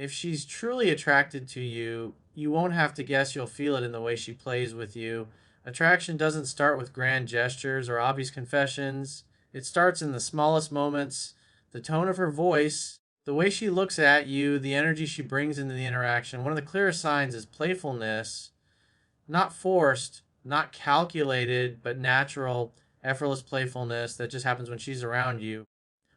If she's truly attracted to you, you won't have to guess, you'll feel it in the way she plays with you. Attraction doesn't start with grand gestures or obvious confessions. It starts in the smallest moments, the tone of her voice, the way she looks at you, the energy she brings into the interaction. One of the clearest signs is playfulness, not forced, not calculated, but natural, effortless playfulness that just happens when she's around you.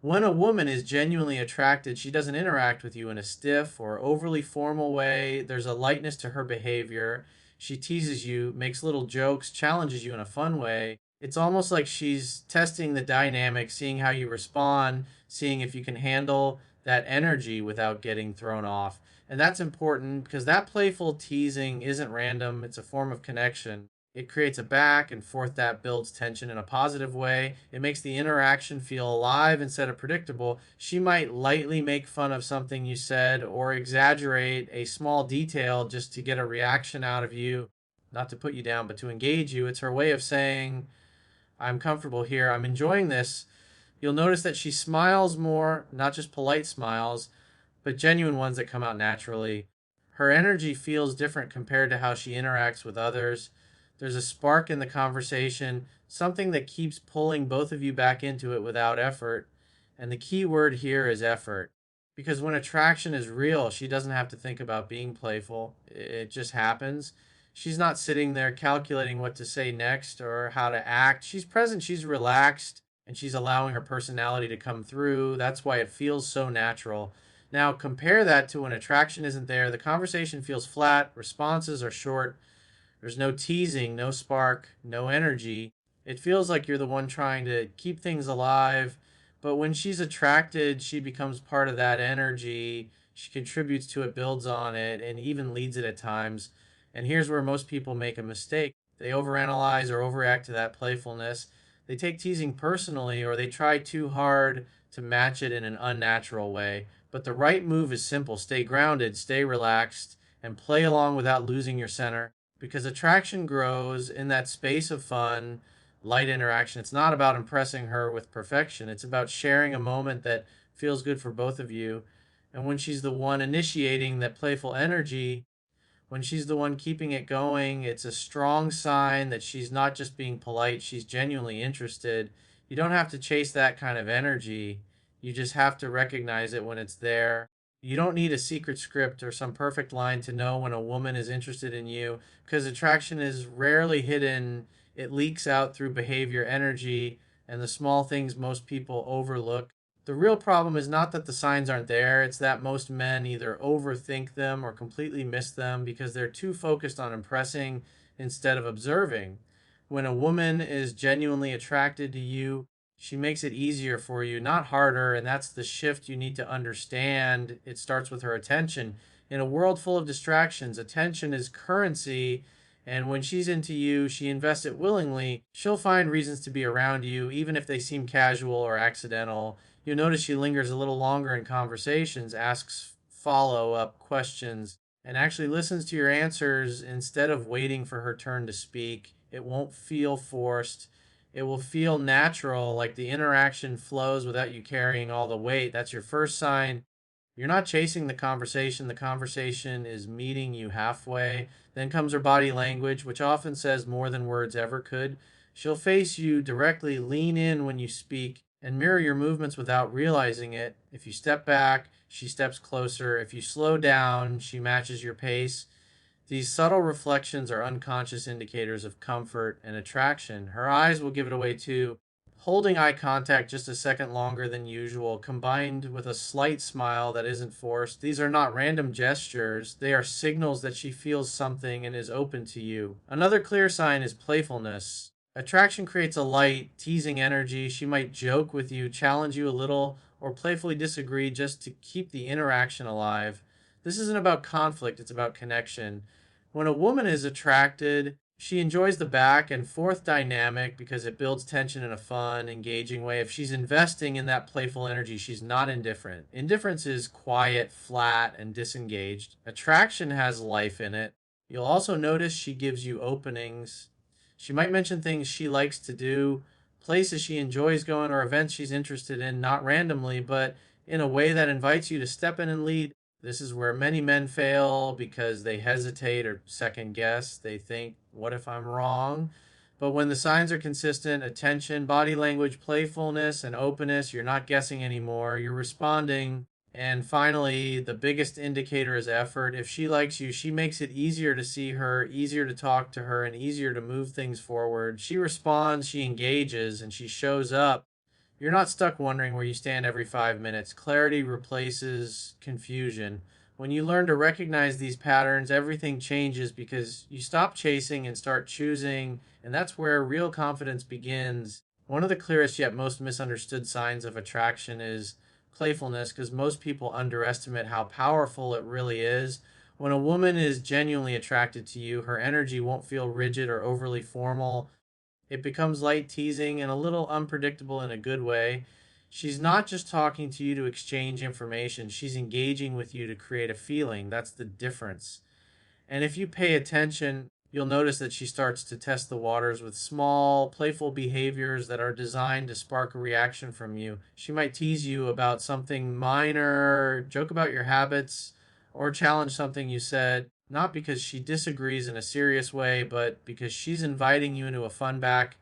When a woman is genuinely attracted, she doesn't interact with you in a stiff or overly formal way. There's a lightness to her behavior. She teases you, makes little jokes, challenges you in a fun way. It's almost like she's testing the dynamic, seeing how you respond, seeing if you can handle that energy without getting thrown off. And that's important because that playful teasing isn't random, it's a form of connection. It creates a back and forth that builds tension in a positive way. It makes the interaction feel alive instead of predictable. She might lightly make fun of something you said or exaggerate a small detail just to get a reaction out of you, not to put you down, but to engage you. It's her way of saying, I'm comfortable here, I'm enjoying this. You'll notice that she smiles more, not just polite smiles, but genuine ones that come out naturally. Her energy feels different compared to how she interacts with others. There's a spark in the conversation, something that keeps pulling both of you back into it without effort. And the key word here is effort. Because when attraction is real, she doesn't have to think about being playful. It just happens. She's not sitting there calculating what to say next or how to act. She's present, she's relaxed, and she's allowing her personality to come through. That's why it feels so natural. Now, compare that to when attraction isn't there. The conversation feels flat, responses are short, there's no teasing, no spark, no energy. It feels like you're the one trying to keep things alive. But when she's attracted, she becomes part of that energy. She contributes to it, builds on it, and even leads it at times. And here's where most people make a mistake. They overanalyze or overreact to that playfulness. They take teasing personally or they try too hard to match it in an unnatural way. But the right move is simple: stay grounded, stay relaxed, and play along without losing your center, because attraction grows in that space of fun, light interaction. It's not about impressing her with perfection, it's about sharing a moment that feels good for both of you. And when she's the one initiating that playful energy, when she's the one keeping it going, it's a strong sign that she's not just being polite, she's genuinely interested. You don't have to chase that kind of energy. You just have to recognize it when it's there. You don't need a secret script or some perfect line to know when a woman is interested in you, because attraction is rarely hidden. It leaks out through behavior, energy, and the small things most people overlook. The real problem is not that the signs aren't there, it's that most men either overthink them or completely miss them because they're too focused on impressing instead of observing. When a woman is genuinely attracted to you, she makes it easier for you, not harder, and that's the shift you need to understand. It starts with her attention. In a world full of distractions, attention is currency, and when she's into you, she invests it willingly. She'll find reasons to be around you, even if they seem casual or accidental. You'll notice she lingers a little longer in conversations, asks follow up questions, and actually listens to your answers instead of waiting for her turn to speak. It won't feel forced. It will feel natural, like the interaction flows without you carrying all the weight. That's your first sign. You're not chasing the conversation is meeting you halfway. Then comes her body language, which often says more than words ever could. She'll face you directly, lean in when you speak, and mirror your movements without realizing it. If you step back, she steps closer. If you slow down, she matches your pace. These subtle reflections are unconscious indicators of comfort and attraction. Her eyes will give it away too. Holding eye contact just a second longer than usual, combined with a slight smile that isn't forced. These are not random gestures, they are signals that she feels something and is open to you. Another clear sign is playfulness. Attraction creates a light, teasing energy. She might joke with you, challenge you a little, or playfully disagree just to keep the interaction alive. This isn't about conflict, it's about connection. When a woman is attracted, she enjoys the back and forth dynamic because it builds tension in a fun, engaging way. If she's investing in that playful energy, she's not indifferent. Indifference is quiet, flat, and disengaged. Attraction has life in it. You'll also notice she gives you openings. She might mention things she likes to do, places she enjoys going, or events she's interested in, not randomly, but in a way that invites you to step in and lead. This is where many men fail because they hesitate or second guess. They think, what if I'm wrong? But when the signs are consistent, attention, body language, playfulness, and openness, you're not guessing anymore. You're responding. And finally, the biggest indicator is effort. If she likes you, she makes it easier to see her, easier to talk to her, and easier to move things forward. She responds, she engages, and she shows up. You're not stuck wondering where you stand every 5 minutes. Clarity replaces confusion. When you learn to recognize these patterns, everything changes because you stop chasing and start choosing, and that's where real confidence begins. One of the clearest yet most misunderstood signs of attraction is playfulness, because most people underestimate how powerful it really is. When a woman is genuinely attracted to you, her energy won't feel rigid or overly formal. It becomes light, teasing, and a little unpredictable in a good way. She's not just talking to you to exchange information, she's engaging with you to create a feeling. That's the difference. And if you pay attention, you'll notice that she starts to test the waters with small, playful behaviors that are designed to spark a reaction from you. She might tease you about something minor, joke about your habits, or challenge something you said, not because she disagrees in a serious way, but because she's inviting you into a fun back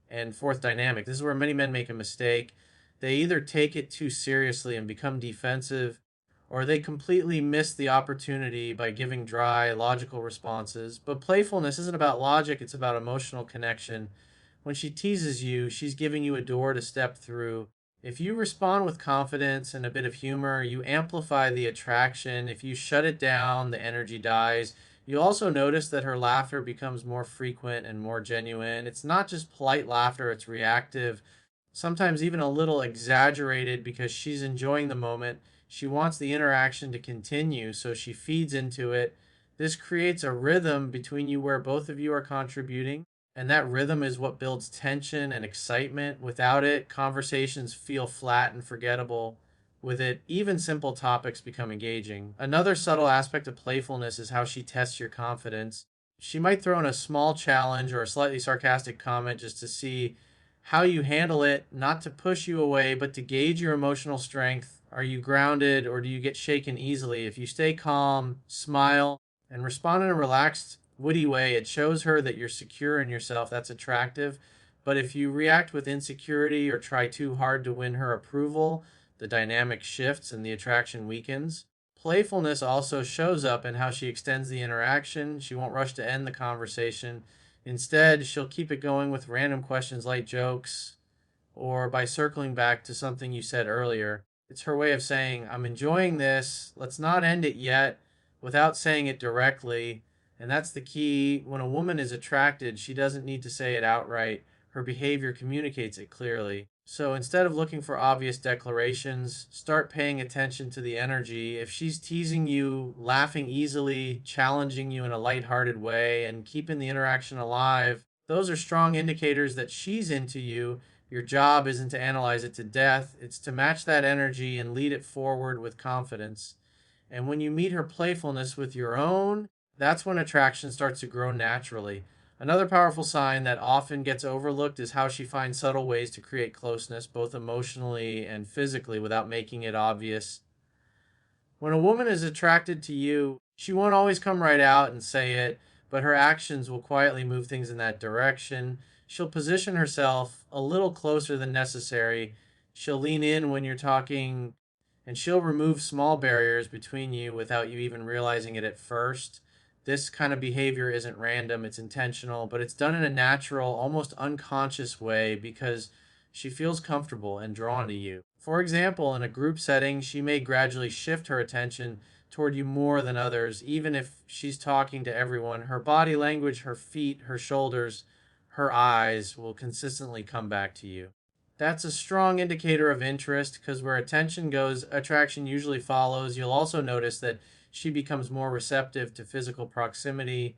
and forth dynamic. This is where many men make a mistake. They either take it too seriously and become defensive, or they completely miss the opportunity by giving dry, logical responses. But playfulness isn't about logic, it's about emotional connection. When she teases you, she's giving you a door to step through. If you respond with confidence and a bit of humor, you amplify the attraction. If you shut it down, the energy dies. You also notice that her laughter becomes more frequent and more genuine. It's not just polite laughter, it's reactive, sometimes even a little exaggerated because she's enjoying the moment. She wants the interaction to continue, so she feeds into it. This creates a rhythm between you where both of you are contributing, and that rhythm is what builds tension and excitement. Without it, conversations feel flat and forgettable. With it, even simple topics become engaging. Another subtle aspect of playfulness is how she tests your confidence. She might throw in a small challenge or a slightly sarcastic comment just to see how you handle it, not to push you away, but to gauge your emotional strength. Are you grounded or do you get shaken easily? If you stay calm, smile, and respond in a relaxed, witty way, it shows her that you're secure in yourself. That's attractive. But if you react with insecurity or try too hard to win her approval, the dynamic shifts and the attraction weakens. Playfulness also shows up in how she extends the interaction. She won't rush to end the conversation. Instead, she'll keep it going with random questions, light jokes, or by circling back to something you said earlier. It's her way of saying, I'm enjoying this. Let's not end it yet, without saying it directly. And that's the key. When a woman is attracted, she doesn't need to say it outright. Her behavior communicates it clearly. So instead of looking for obvious declarations, start paying attention to the energy. If she's teasing you, laughing easily, challenging you in a lighthearted way, and keeping the interaction alive, those are strong indicators that she's into you. Your job isn't to analyze it to death, it's to match that energy and lead it forward with confidence. And when you meet her playfulness with your own, that's when attraction starts to grow naturally. Another powerful sign that often gets overlooked is how she finds subtle ways to create closeness, both emotionally and physically, without making it obvious. When a woman is attracted to you, she won't always come right out and say it, but her actions will quietly move things in that direction. She'll position herself a little closer than necessary. She'll lean in when you're talking, and she'll remove small barriers between you without you even realizing it at first. This kind of behavior isn't random, it's intentional, but it's done in a natural, almost unconscious way because she feels comfortable and drawn to you. For example, in a group setting, she may gradually shift her attention toward you more than others, even if she's talking to everyone. Her body language, her feet, her shoulders, her eyes will consistently come back to you. That's a strong indicator of interest because where attention goes, attraction usually follows. You'll also notice that she becomes more receptive to physical proximity.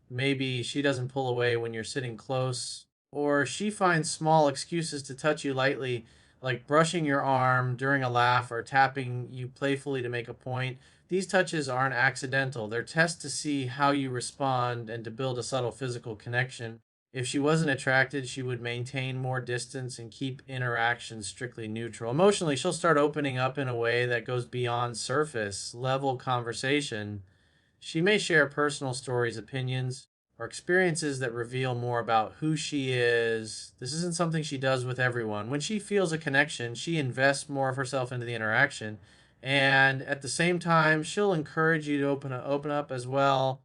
Maybe she doesn't pull away when you're sitting close, or she finds small excuses to touch you lightly, like brushing your arm during a laugh or tapping you playfully to make a point. These touches aren't accidental, they're tests to see how you respond and to build a subtle physical connection. If she wasn't attracted, she would maintain more distance and keep interactions strictly neutral. Emotionally, she'll start opening up in a way that goes beyond surface level conversation. She may share personal stories, opinions, or experiences that reveal more about who she is. This isn't something she does with everyone. When she feels a connection, she invests more of herself into the interaction. And at the same time, she'll encourage you to open up as well,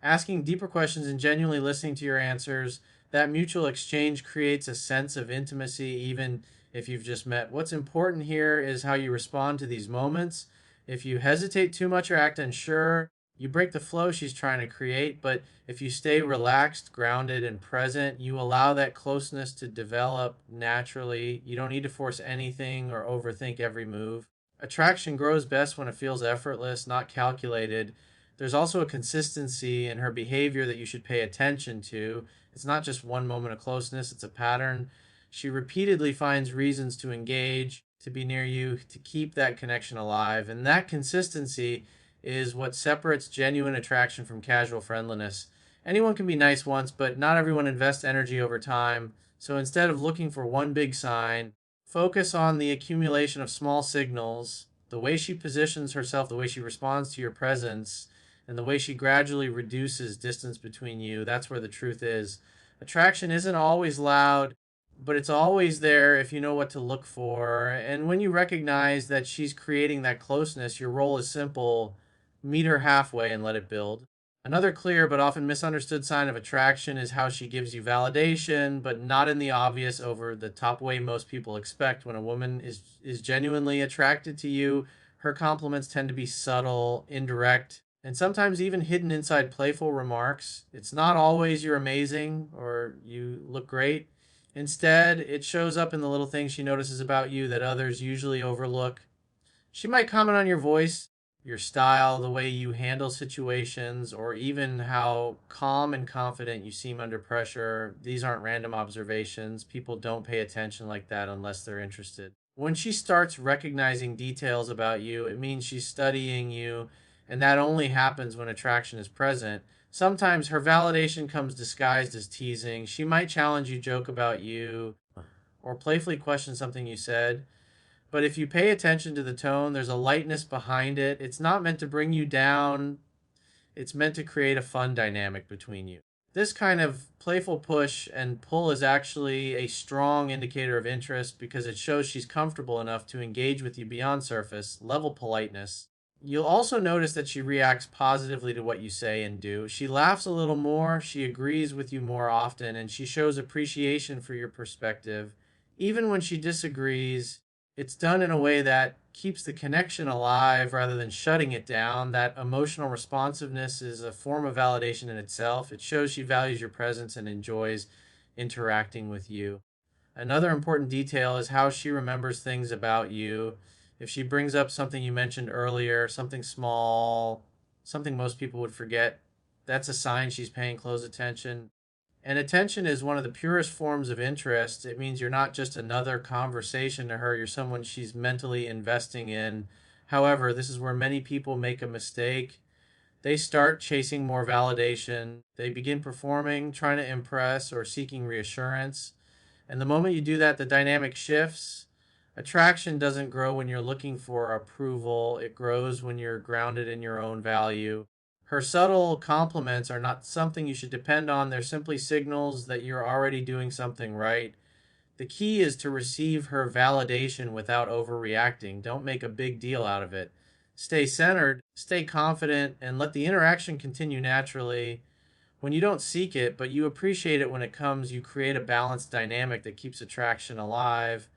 asking deeper questions and genuinely listening to your answers. That mutual exchange creates a sense of intimacy, even if you've just met. What's important here is how you respond to these moments. If you hesitate too much or act unsure, you break the flow she's trying to create. But if you stay relaxed, grounded, and present, you allow that closeness to develop naturally. You don't need to force anything or overthink every move. Attraction grows best when it feels effortless, not calculated. There's also a consistency in her behavior that you should pay attention to. It's not just one moment of closeness, it's a pattern. She repeatedly finds reasons to engage, to be near you, to keep that connection alive. And that consistency is what separates genuine attraction from casual friendliness. Anyone can be nice once, but not everyone invests energy over time. So instead of looking for one big sign, focus on the accumulation of small signals, the way she positions herself, the way she responds to your presence, and the way she gradually reduces distance between you. That's where the truth is. Attraction isn't always loud, but it's always there if you know what to look for. And when you recognize that she's creating that closeness, your role is simple: meet her halfway and let it build. Another clear but often misunderstood sign of attraction is how she gives you validation, but not in the obvious, over the top way most people expect. When a woman is genuinely attracted to you, her compliments tend to be subtle, indirect, and sometimes even hidden inside playful remarks. It's not always "you're amazing" or "you look great." Instead, it shows up in the little things she notices about you that others usually overlook. She might comment on your voice, your style, the way you handle situations, or even how calm and confident you seem under pressure. These aren't random observations. People don't pay attention like that unless they're interested. When she starts recognizing details about you, it means she's studying you, and that only happens when attraction is present. Sometimes her validation comes disguised as teasing. She might challenge you, joke about you, or playfully question something you said. But if you pay attention to the tone, there's a lightness behind it. It's not meant to bring you down, it's meant to create a fun dynamic between you. This kind of playful push and pull is actually a strong indicator of interest because it shows she's comfortable enough to engage with you beyond surface level politeness. You'll also notice that she reacts positively to what you say and do. She laughs a little more, she agrees with you more often, and she shows appreciation for your perspective. Even when she disagrees, it's done in a way that keeps the connection alive rather than shutting it down. That emotional responsiveness is a form of validation in itself. It shows she values your presence and enjoys interacting with you. Another important detail is how she remembers things about you. If she brings up something you mentioned earlier, something small, something most people would forget, that's a sign she's paying close attention. And attention is one of the purest forms of interest. It means you're not just another conversation to her, you're someone she's mentally investing in. However, this is where many people make a mistake. They start chasing more validation. They begin performing, trying to impress, or seeking reassurance. And the moment you do that, the dynamic shifts. Attraction doesn't grow when you're looking for approval, it grows when you're grounded in your own value. Her subtle compliments are not something you should depend on, they're simply signals that you're already doing something right. The key is to receive her validation without overreacting. Don't make a big deal out of it. Stay centered, stay confident, and let the interaction continue naturally. When you don't seek it, but you appreciate it when it comes, you create a balanced dynamic that keeps attraction alive.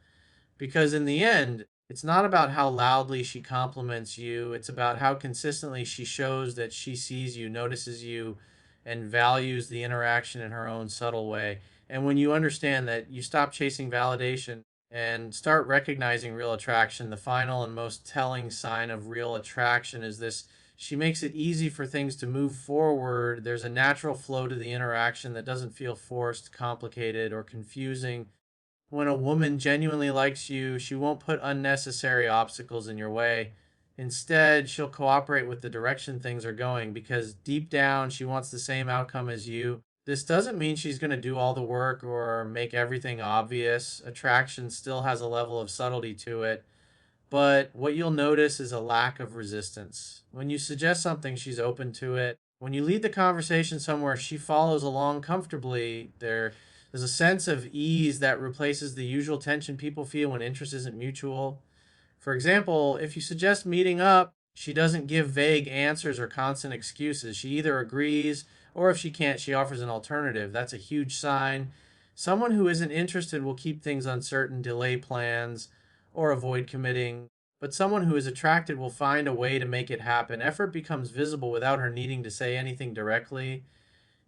Because in the end, it's not about how loudly she compliments you, it's about how consistently she shows that she sees you, notices you, and values the interaction in her own subtle way. And when you understand that, you stop chasing validation and start recognizing real attraction. The final and most telling sign of real attraction is this: she makes it easy for things to move forward. There's a natural flow to the interaction that doesn't feel forced, complicated, or confusing. When a woman genuinely likes you, she won't put unnecessary obstacles in your way. Instead, she'll cooperate with the direction things are going because deep down she wants the same outcome as you. This doesn't mean she's going to do all the work or make everything obvious. Attraction still has a level of subtlety to it, but what you'll notice is a lack of resistance. When you suggest something, she's open to it. When you lead the conversation somewhere, she follows along comfortably. There's a sense of ease that replaces the usual tension people feel when interest isn't mutual. For example, if you suggest meeting up, she doesn't give vague answers or constant excuses. She either agrees or if she can't, she offers an alternative. That's a huge sign. Someone who isn't interested will keep things uncertain, delay plans, or avoid committing. But someone who is attracted will find a way to make it happen. Effort becomes visible without her needing to say anything directly.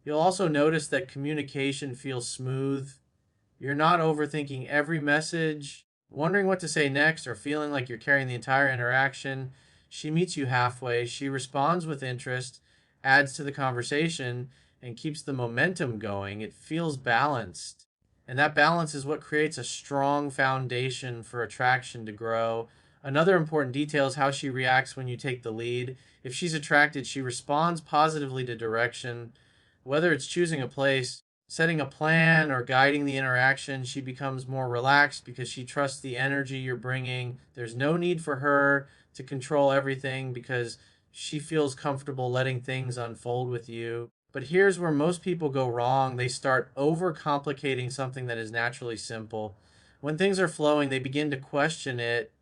You'll also notice that communication feels smooth. You're not overthinking every message, wondering what to say next, or feeling like you're carrying the entire interaction. She meets you halfway. She responds with interest, adds to the conversation, and keeps the momentum going. It feels balanced. And that balance is what creates a strong foundation for attraction to grow. Another important detail is how she reacts when you take the lead. If she's attracted, she responds positively to direction, whether it's choosing a place, setting a plan, or guiding the interaction. She becomes more relaxed because she trusts the energy you're bringing. There's no need for her to control everything because she feels comfortable letting things unfold with you. But here's where most people go wrong. They start overcomplicating something that is naturally simple. When things are flowing, they begin to question it,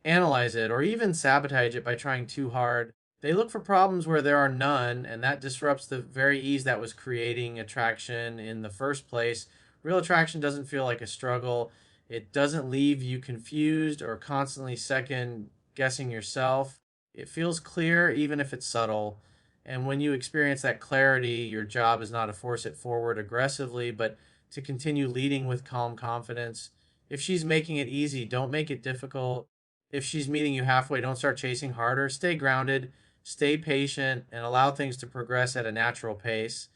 analyze it, or even sabotage it by trying too hard. They look for problems where there are none, and that disrupts the very ease that was creating attraction in the first place. Real attraction doesn't feel like a struggle. It doesn't leave you confused or constantly second guessing yourself. It feels clear, even if it's subtle. And when you experience that clarity, your job is not to force it forward aggressively, but to continue leading with calm confidence. If she's making it easy, don't make it difficult. If she's meeting you halfway, don't start chasing harder. Stay grounded, stay patient, and allow things to progress at a natural pace.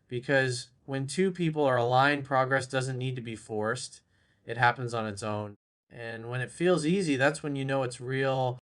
Because when two people are aligned, progress doesn't need to be forced, it happens on its own. And when it feels easy, that's when you know it's real.